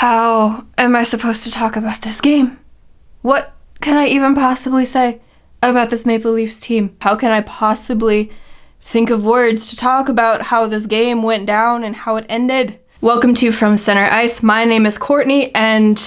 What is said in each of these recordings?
How am I supposed to talk about this game? What can I even possibly say about this Maple Leafs team? How can I possibly think of words to talk about how this game went down and how it ended? Welcome to From Center Ice. My name is Courtney, and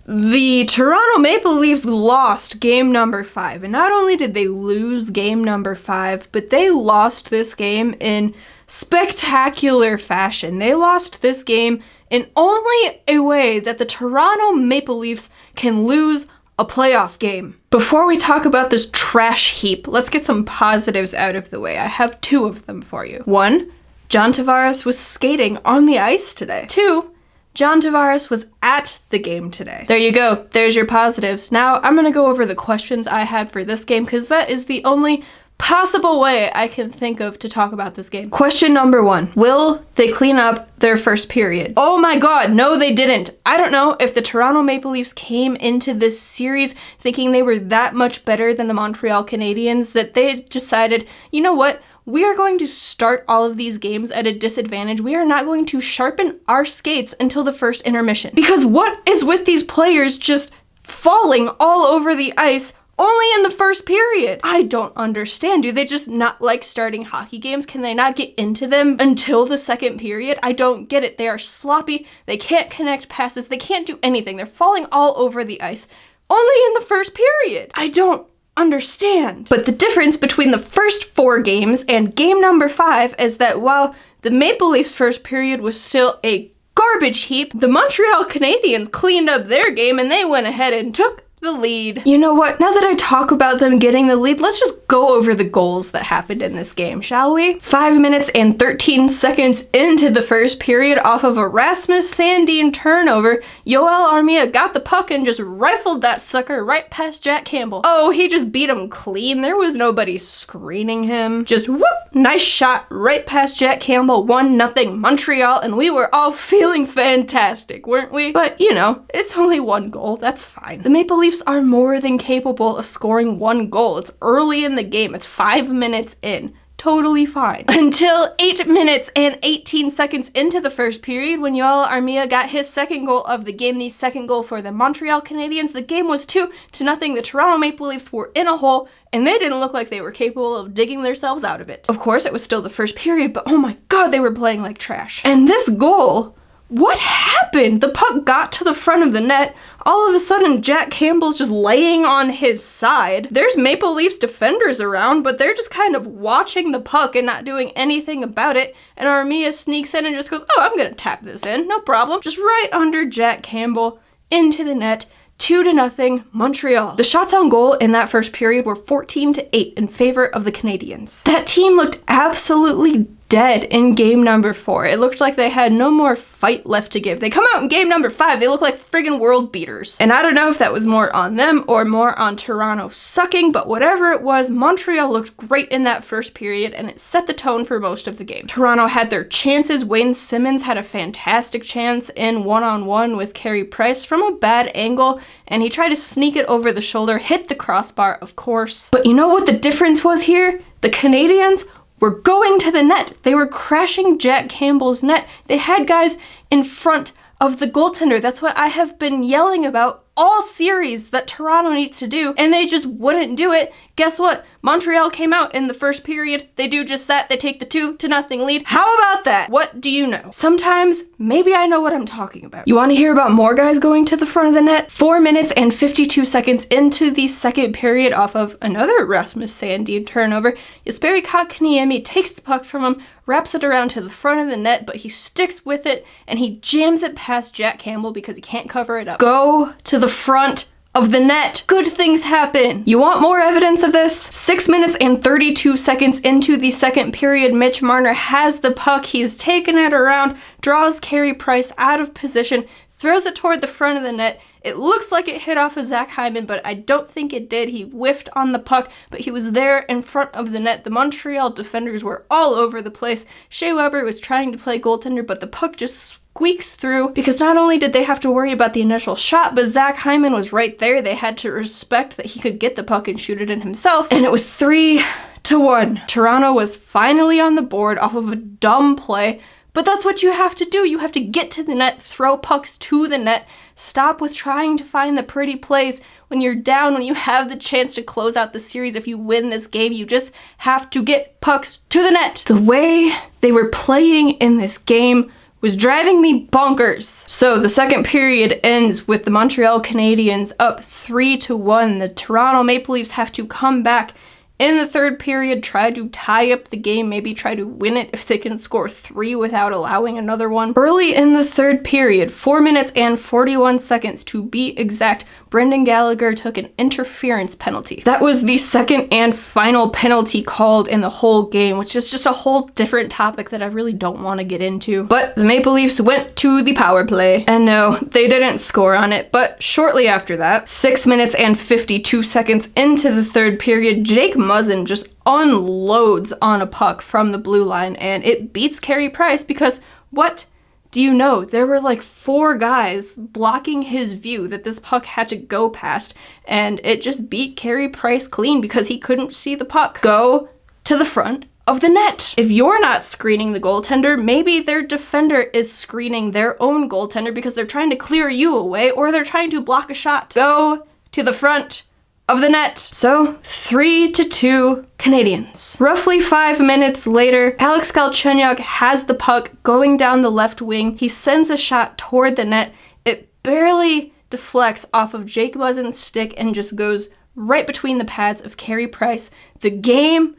the Toronto Maple Leafs lost game number 5. And not only did they lose game number 5, but they lost this game in spectacular fashion. They lost this game in only a way that the Toronto Maple Leafs can lose a playoff game. Before we talk about this trash heap, let's get some positives out of the way. I have 2 of them for you. 1, John Tavares was skating on the ice today. 2, John Tavares was at the game today. There you go. There's your positives. Now I'm going to go over the questions I had for this game because that is the only possible way I can think of to talk about this game. Question number 1. Will they clean up their first period? Oh my god, no they didn't. I don't know if the Toronto Maple Leafs came into this series thinking they were that much better than the Montreal Canadiens that they decided, you know what? We are going to start all of these games at a disadvantage. We are not going to sharpen our skates until the first intermission. Because what is with these players just falling all over the ice only in the first period? I don't understand. Do they just not like starting hockey games? Can they not get into them until the second period? I don't get it. They are sloppy. They can't connect passes. They can't do anything. They're falling all over the ice only in the first period. I don't understand. But the difference between the first 4 games and game number 5 is that while the Maple Leafs' first period was still a garbage heap, the Montreal Canadiens cleaned up their game and they went ahead and took the lead. You know what? Now that I talk about them getting the lead, let's just go over the goals that happened in this game, shall we? 5 minutes and 13 seconds into the first period, off of a Rasmus Sandin turnover, Yoel Armia got the puck and just rifled that sucker right past Jack Campbell. Oh, he just beat him clean. There was nobody screening him. Just whoop, nice shot right past Jack Campbell. 1-0 Montreal, and we were all feeling fantastic, weren't we? But, you know, it's only 1 goal. That's fine. The Maple Leafs are more than capable of scoring 1 goal. It's early in the game. It's 5 minutes in. Totally fine. Until 8 minutes and 18 seconds into the first period when Yoel Armia got his second goal of the game, the second goal for the Montreal Canadiens. The game was 2-0. The Toronto Maple Leafs were in a hole and they didn't look like they were capable of digging themselves out of it. Of course, it was still the first period, but oh my god, they were playing like trash. And this goal, what happened? The puck got to the front of the net. All of a sudden, Jack Campbell's just laying on his side. There's Maple Leafs defenders around, but they're just kind of watching the puck and not doing anything about it. And Armia sneaks in and just goes, oh, I'm gonna tap this in, no problem. Just right under Jack Campbell, into the net. 2-0 Montreal. The shots on goal in that first period were 14-8 in favor of the Canadiens. That team looked absolutely dead in game number 4. It looked like they had no more fight left to give. They come out in game number 5, they look like friggin' world beaters. And I don't know if that was more on them or more on Toronto sucking, but whatever it was, Montreal looked great in that first period and it set the tone for most of the game. Toronto had their chances. Wayne Simmonds had a fantastic chance in one-on-one with Carey Price from a bad angle, and he tried to sneak it over the shoulder, hit the crossbar, of course. But you know what the difference was here? The Canadiens were going to the net. They were crashing Jack Campbell's net. They had guys in front of the goaltender. That's what I have been yelling about all series that Toronto needs to do, and they just wouldn't do it. Guess what? Montreal came out in the first period. They do just that. They take the 2-0 lead. How about that? What do you know? Sometimes, maybe I know what I'm talking about. You want to hear about more guys going to the front of the net? 4 minutes and 52 seconds into the second period, off of another Rasmus Sandin turnover, Jesperi Kotkaniemi takes the puck from him, wraps it around to the front of the net, but he sticks with it and he jams it past Jack Campbell because he can't cover it up. Go to the front of the net. Good things happen. You want more evidence of this? 6 minutes and 32 seconds into the second period, Mitch Marner has the puck. He's taken it around, draws Carey Price out of position, throws it toward the front of the net. It looks like it hit off of Zach Hyman, but I don't think it did. He whiffed on the puck, but he was there in front of the net. The Montreal defenders were all over the place. Shea Weber was trying to play goaltender, but the puck just squeaks through because not only did they have to worry about the initial shot, but Zach Hyman was right there. They had to respect that he could get the puck and shoot it in himself, and it was 3-1. Toronto was finally on the board off of a dumb play But that's what you have to do. You have to get to the net, throw pucks to the net, stop with trying to find the pretty plays when you're down, when you have the chance to close out the series. If you win this game, you just have to get pucks to the net. The way they were playing in this game was driving me bonkers. So the second period ends with the Montreal Canadiens up 3-1. The Toronto Maple Leafs have to come back in the third period, try to tie up the game, maybe try to win it if they can score 3 without allowing another one. Early in the third period, 4 minutes and 41 seconds to be exact, Brendan Gallagher took an interference penalty. That was the second and final penalty called in the whole game, which is just a whole different topic that I really don't want to get into. But the Maple Leafs went to the power play, and no, they didn't score on it, but shortly after that, 6 minutes and 52 seconds into the third period, Jake Muzzin just unloads on a puck from the blue line, and it beats Carey Price because what do you know? There were like 4 guys blocking his view that this puck had to go past, and it just beat Carey Price clean because he couldn't see the puck go to the front of the net. If you're not screening the goaltender, maybe their defender is screening their own goaltender because they're trying to clear you away or they're trying to block a shot. Go to the front of the net. So 3-2 Canadiens. Roughly 5 minutes later, Alex Galchenyuk has the puck going down the left wing. He sends a shot toward the net. It barely deflects off of Jake Muzzin's stick and just goes right between the pads of Carey Price. The game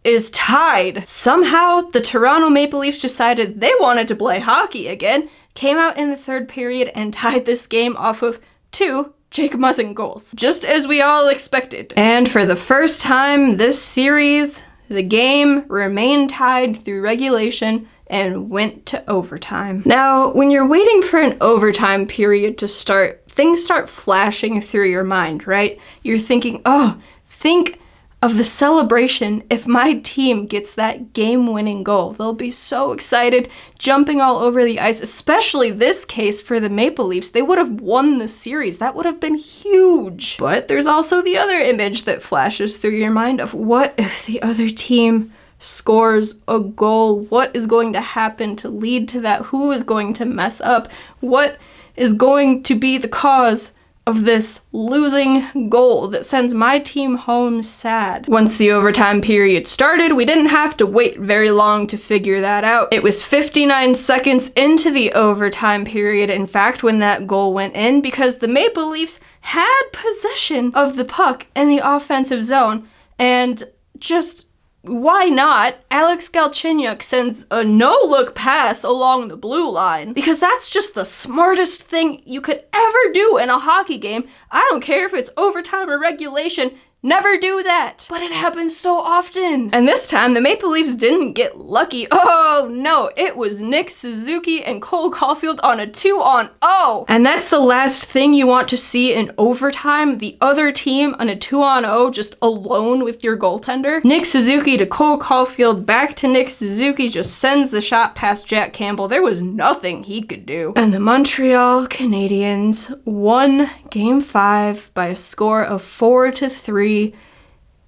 is tied. Somehow, the Toronto Maple Leafs decided they wanted to play hockey again, came out in the third period and tied this game off of 2 Jake Muzzin goals, just as we all expected. And for the first time this series, the game remained tied through regulation and went to overtime. Now, when you're waiting for an overtime period to start, things start flashing through your mind, right? You're thinking, oh, think of the celebration if my team gets that game-winning goal. They'll be so excited, jumping all over the ice, especially this case for the Maple Leafs. They would have won the series. That would have been huge. But there's also the other image that flashes through your mind of what if the other team scores a goal? What is going to happen to lead to that? Who is going to mess up? What is going to be the cause of this losing goal that sends my team home sad? Once the overtime period started, we didn't have to wait very long to figure that out. It was 59 seconds into the overtime period, in fact, when that goal went in, because the Maple Leafs had possession of the puck in the offensive zone, and just why not? Alex Galchenyuk sends a no-look pass along the blue line because that's just the smartest thing you could ever do in a hockey game. I don't care if it's overtime or regulation. Never do that. But it happens so often. And this time, the Maple Leafs didn't get lucky. Oh no, it was Nick Suzuki and Cole Caufield on a 2-on-0. And that's the last thing you want to see in overtime. The other team on a 2-on-0 just alone with your goaltender. Nick Suzuki to Cole Caufield, back to Nick Suzuki, just sends the shot past Jack Campbell. There was nothing he could do. And the Montreal Canadiens won Game 5 by a score of 4-3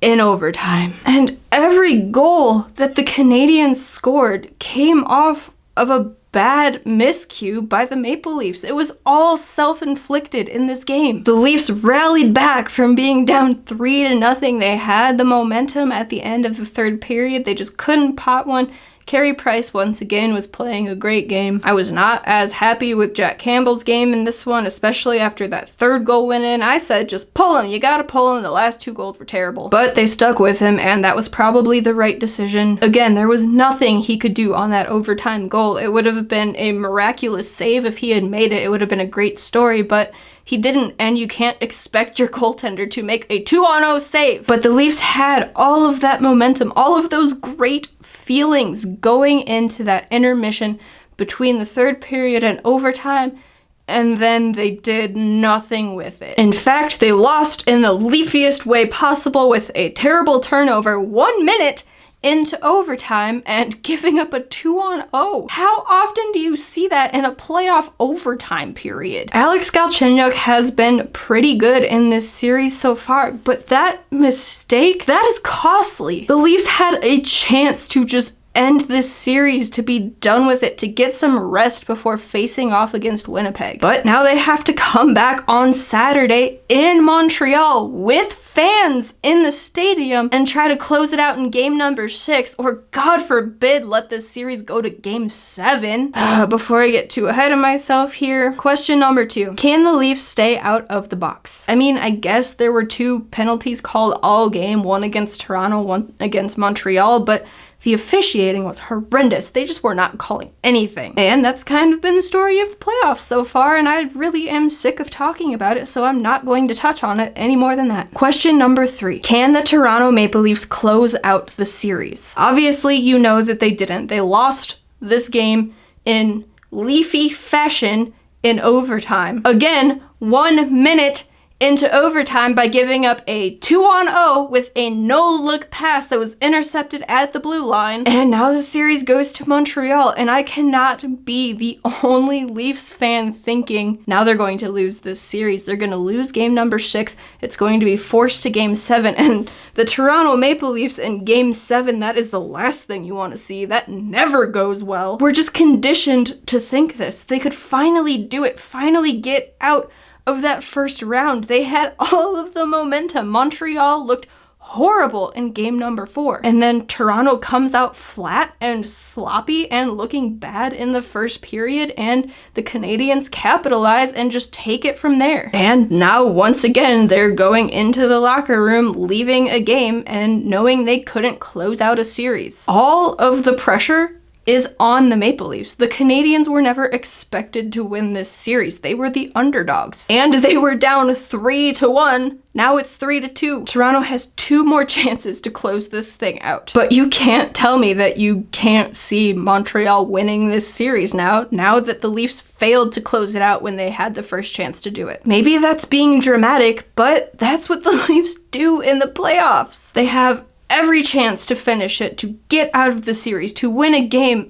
in overtime. And every goal that the Canadiens scored came off of a bad miscue by the Maple Leafs. It was all self-inflicted in this game. The Leafs rallied back from being down 3-0. They had the momentum at the end of the third period. They just couldn't pot one. Carey Price once again was playing a great game. I was not as happy with Jack Campbell's game in this one, especially after that third goal went in. I said, just pull him. You gotta pull him. The last 2 goals were terrible. But they stuck with him, and that was probably the right decision. Again, there was nothing he could do on that overtime goal. It would have been a miraculous save if he had made it. It would have been a great story, but he didn't, and you can't expect your goaltender to make a 2-on-0 save. But the Leafs had all of that momentum, all of those great feelings going into that intermission between the third period and overtime, and then they did nothing with it. In fact, they lost in the Leafiest way possible with a terrible turnover 1 minute into overtime and giving up a 2-on-0. How often do you see that in a playoff overtime period? Alex Galchenyuk has been pretty good in this series so far, but that mistake, that is costly. The Leafs had a chance to just end this series, to be done with it, to get some rest before facing off against Winnipeg. But now they have to come back on Saturday in Montreal with fans in the stadium and try to close it out in game number 6, or God forbid, let this series go to game 7. Before I get too ahead of myself here, question number 2. Can the Leafs stay out of the box? I mean, I guess there were 2 penalties called all game, one against Toronto, one against Montreal, but the officiating was horrendous. They just were not calling anything. And that's kind of been the story of the playoffs so far, and I really am sick of talking about it, so I'm not going to touch on it any more than that. Question number 3. Can the Toronto Maple Leafs close out the series? Obviously, you know that they didn't. They lost this game in Leafy fashion in overtime. Again, 1 minute into overtime by giving up a 2-on-0 with a no-look pass that was intercepted at the blue line. And now the series goes to Montreal, and I cannot be the only Leafs fan thinking now they're going to lose this series. They're going to lose game number 6. It's going to be forced to game 7, and the Toronto Maple Leafs in game 7, that is the last thing you want to see. That never goes well. We're just conditioned to think this. They could finally do it, finally get out of that first round. They had all of the momentum. Montreal looked horrible in game number 4. And then Toronto comes out flat and sloppy and looking bad in the first period, and the Canadiens capitalize and just take it from there. And now, once again, they're going into the locker room, leaving a game and knowing they couldn't close out a series. All of the pressure is on the Maple Leafs. The Canadiens were never expected to win this series. They were the underdogs. And they were down 3-1. Now it's 3-2. Toronto has 2 more chances to close this thing out. But you can't tell me that you can't see Montreal winning this series now that the Leafs failed to close it out when they had the first chance to do it. Maybe that's being dramatic, but that's what the Leafs do in the playoffs. They have every chance to finish it, to get out of the series, to win a game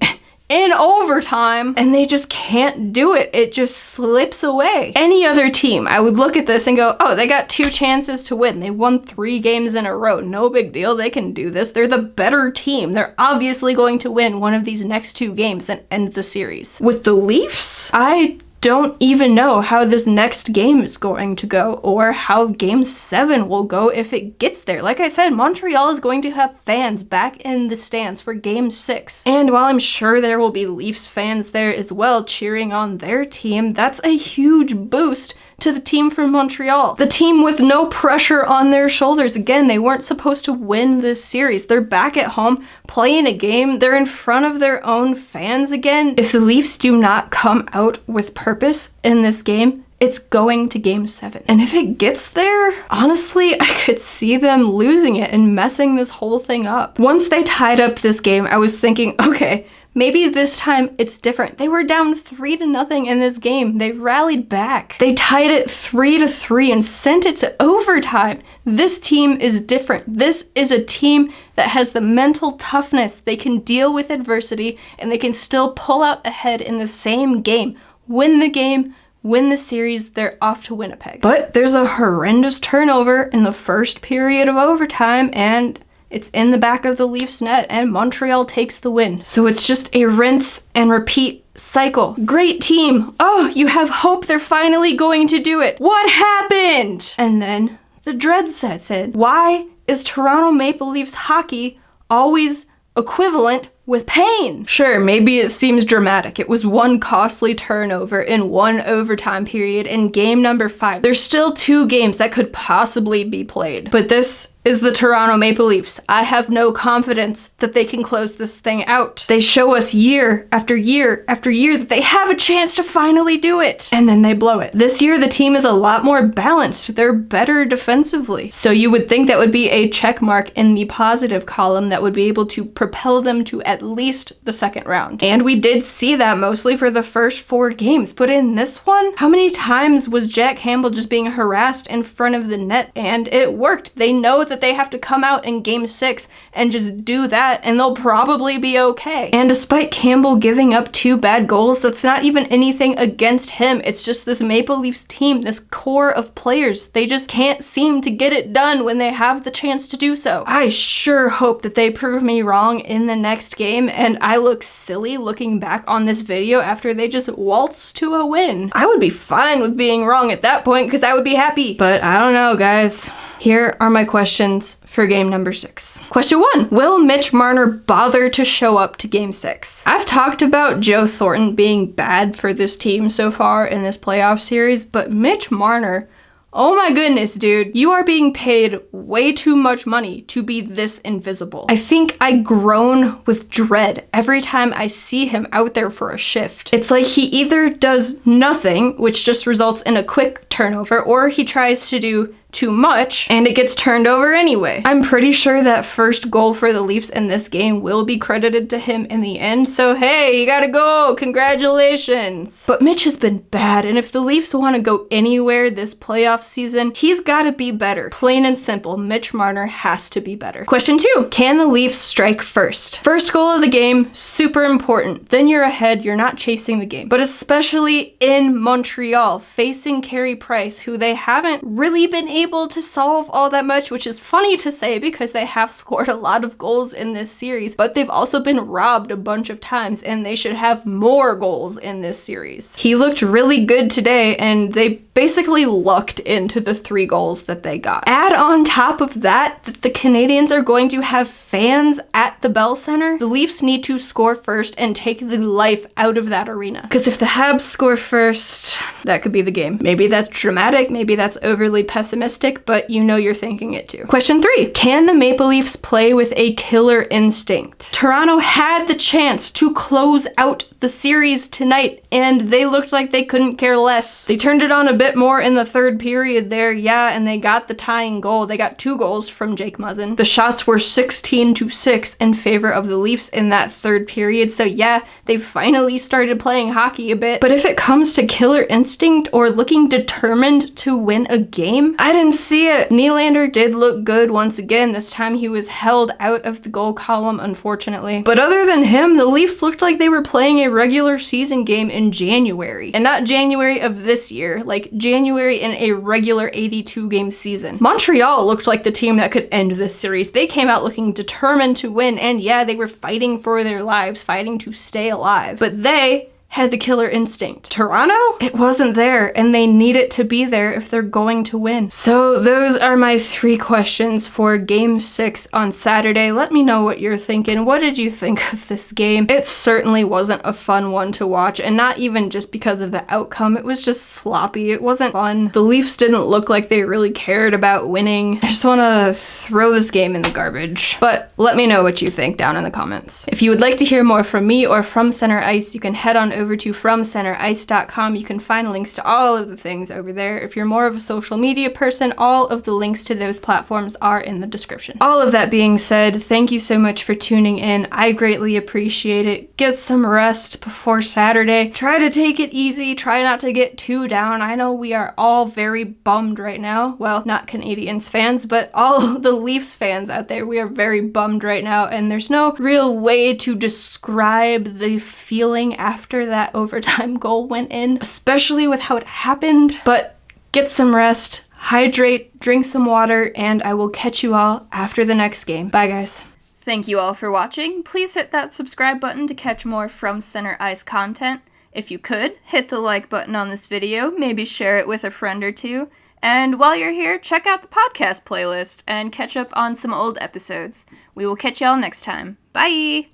in overtime, and they just can't do it. It just slips away. Any other team, I would look at this and go, oh, they got 2 chances to win. They won 3 games in a row. No big deal. They can do this. They're the better team. They're obviously going to win one of these next 2 games and end the series. With the Leafs, I don't even know how this next game is going to go, or how game 7 will go if it gets there. Like I said, Montreal is going to have fans back in the stands for game 6. And while I'm sure there will be Leafs fans there as well cheering on their team, that's a huge boost to the team from Montreal. The team with no pressure on their shoulders. Again, they weren't supposed to win this series. They're back at home playing a game. They're in front of their own fans again. If the Leafs do not come out with purpose in this game, it's going to game 7. And if it gets there, honestly, I could see them losing it and messing this whole thing up. Once they tied up this game, I was thinking, okay, maybe this time it's different. They were down 3-0 in this game. They rallied back. They tied it 3-3 and sent it to overtime. This team is different. This is a team that has the mental toughness. They can deal with adversity, and they can still pull out ahead in the same game. Win the game, win the series, they're off to Winnipeg. But there's a horrendous turnover in the first period of overtime, and it's in the back of the Leafs net, and Montreal takes the win. So it's just a rinse and repeat cycle. Great team. Oh, you have hope they're finally going to do it. What happened? And then the dread sets in. Why is Toronto Maple Leafs hockey always equivalent with pain? Sure, maybe it seems dramatic. It was 1 costly turnover in 1 overtime period in game number 5. There's still 2 games that could possibly be played. But this is the Toronto Maple Leafs. I have no confidence that they can close this thing out. They show us year after year after year that they have a chance to finally do it, and then they blow it. This year, the team is a lot more balanced. They're better defensively. So you would think that would be a check mark in the positive column that would be able to propel them to at least the second round. And we did see that mostly for the first 4 games. But in this one, how many times was Jack Campbell just being harassed in front of the net? And it worked. They know that that they have to come out in Game 6 and just do that, and they'll probably be okay. And despite Campbell giving up 2 bad goals, that's not even anything against him. It's just this Maple Leafs team, this core of players. They just can't seem to get it done when they have the chance to do so. I sure hope that they prove me wrong in the next game, and I look silly looking back on this video after they just waltz to a win. I would be fine with being wrong at that point because I would be happy. But I don't know, guys. Here are my questions for game number 6. Question 1. Will Mitch Marner bother to show up to game 6? I've talked about Joe Thornton being bad for this team so far in this playoff series, but Mitch Marner, oh my goodness, dude, you are being paid way too much money to be this invisible. I think I groan with dread every time I see him out there for a shift. It's like he either does nothing, which just results in a quick turnover, or he tries to do too much and it gets turned over anyway. I'm pretty sure that first goal for the Leafs in this game will be credited to him in the end, so hey, you gotta go, congratulations. But Mitch has been bad, and if the Leafs want to go anywhere this playoff season, he's gotta be better. Plain and simple, Mitch Marner has to be better. Question 2. Can the Leafs strike first? First goal of the game, super important. Then you're ahead, you're not chasing the game. But especially in Montreal, facing Carey Price, who they haven't really been able to solve all that much, which is funny to say because they have scored a lot of goals in this series, but they've also been robbed a bunch of times, and they should have more goals in this series. He looked really good today, and they basically lucked into the 3 goals that they got. Add on top of that the Canadiens are going to have fans at the Bell Center. The Leafs need to score first and take the life out of that arena. Because if the Habs score first, that could be the game. Maybe that's dramatic, maybe that's overly pessimistic, but you know you're thinking it too. Question 3. Can the Maple Leafs play with a killer instinct? Toronto had the chance to close out the series tonight, and they looked like they couldn't care less. They turned it on a bit more in the 3rd period there, yeah, and they got the tying goal. They got 2 goals from Jake Muzzin. The shots were 16-6 in favor of the Leafs in that 3rd period, so yeah, they finally started playing hockey a bit. But if it comes to killer instinct or looking determined to win a game, I didn't see it. Nylander did look good once again. This time he was held out of the goal column, unfortunately. But other than him, the Leafs looked like they were playing a regular season game in January. And not January of this year, like January in a regular 82 game season. Montreal looked like the team that could end this series. They came out looking determined to win, and yeah, they were fighting for their lives, fighting to stay alive. But they had the killer instinct. Toronto? It wasn't there, and they need it to be there if they're going to win. So those are my 3 questions for Game 6 on Saturday. Let me know what you're thinking. What did you think of this game? It certainly wasn't a fun one to watch, and not even just because of the outcome. It was just sloppy. It wasn't fun. The Leafs didn't look like they really cared about winning. I just want to throw this game in the garbage. But let me know what you think down in the comments. If you would like to hear more from me or from Center Ice, you can head on over to FromCenterIce.com. You can find links to all of the things over there. If you're more of a social media person, all of the links to those platforms are in the description. All of that being said, thank you so much for tuning in. I greatly appreciate it. Get some rest before Saturday. Try to take it easy. Try not to get too down. I know we are all very bummed right now. Well, not Canadiens fans, but all the Leafs fans out there. We are very bummed right now, and there's no real way to describe the feeling after that overtime goal went in, especially with how it happened. But get some rest, hydrate, drink some water, and I will catch you all after the next game. Bye, guys. Thank you all for watching. Please hit that subscribe button to catch more From Center Ice content. If you could, hit the like button on this video, maybe share it with a friend or two. And while you're here, check out the podcast playlist and catch up on some old episodes. We will catch y'all next time. Bye!